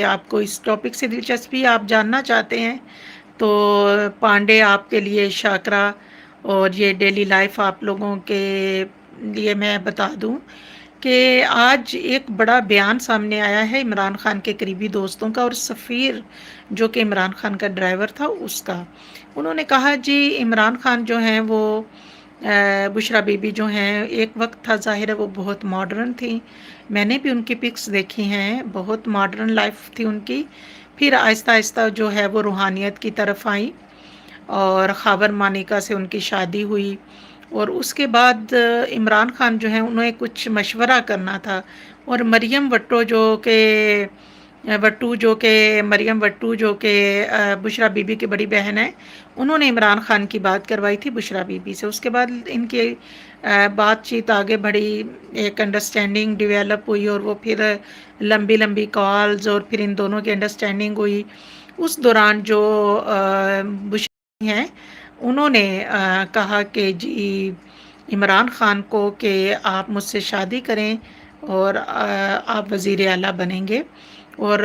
آپ کو اس ٹاپک سے دلچسپی آپ جاننا چاہتے ہیں تو پانڈے آپ کے لیے شاکرا اور یہ ڈیلی لائف آپ لوگوں کے لیے میں بتا دوں کہ آج ایک بڑا بیان سامنے آیا ہے عمران خان کے قریبی دوستوں کا اور سفیر جو کہ عمران خان کا ڈرائیور تھا اس کا۔ انہوں نے کہا جی عمران خان جو ہیں وہ بشرا بی بی جو ہیں ایک وقت تھا ظاہر ہے وہ بہت ماڈرن تھیں، میں نے بھی ان کی پکس دیکھی ہیں، بہت ماڈرن لائف تھی ان کی، پھر آہستہ آہستہ جو ہے وہ روحانیت کی طرف آئیں اور خاور مانیکا سے ان کی شادی ہوئی، اور اس کے بعد عمران خان جو ہیں انہیں کچھ مشورہ کرنا تھا، اور مریم وٹو مریم وٹو جو کہ بشرا بی بی کی بڑی بہن ہے، انہوں نے عمران خان کی بات کروائی تھی بشرا بی بی سے۔ اس کے بعد ان کی بات چیت آگے بڑھی، ایک انڈرسٹینڈنگ ڈیولپ ہوئی، اور وہ پھر لمبی لمبی کالز، اور پھر ان دونوں کی انڈرسٹینڈنگ ہوئی۔ اس دوران جو بشرا ہیں انہوں نے کہا کہ جی عمران خان کو کہ آپ مجھ سے شادی کریں اور آپ وزیر اعلیٰ بنیں گے، اور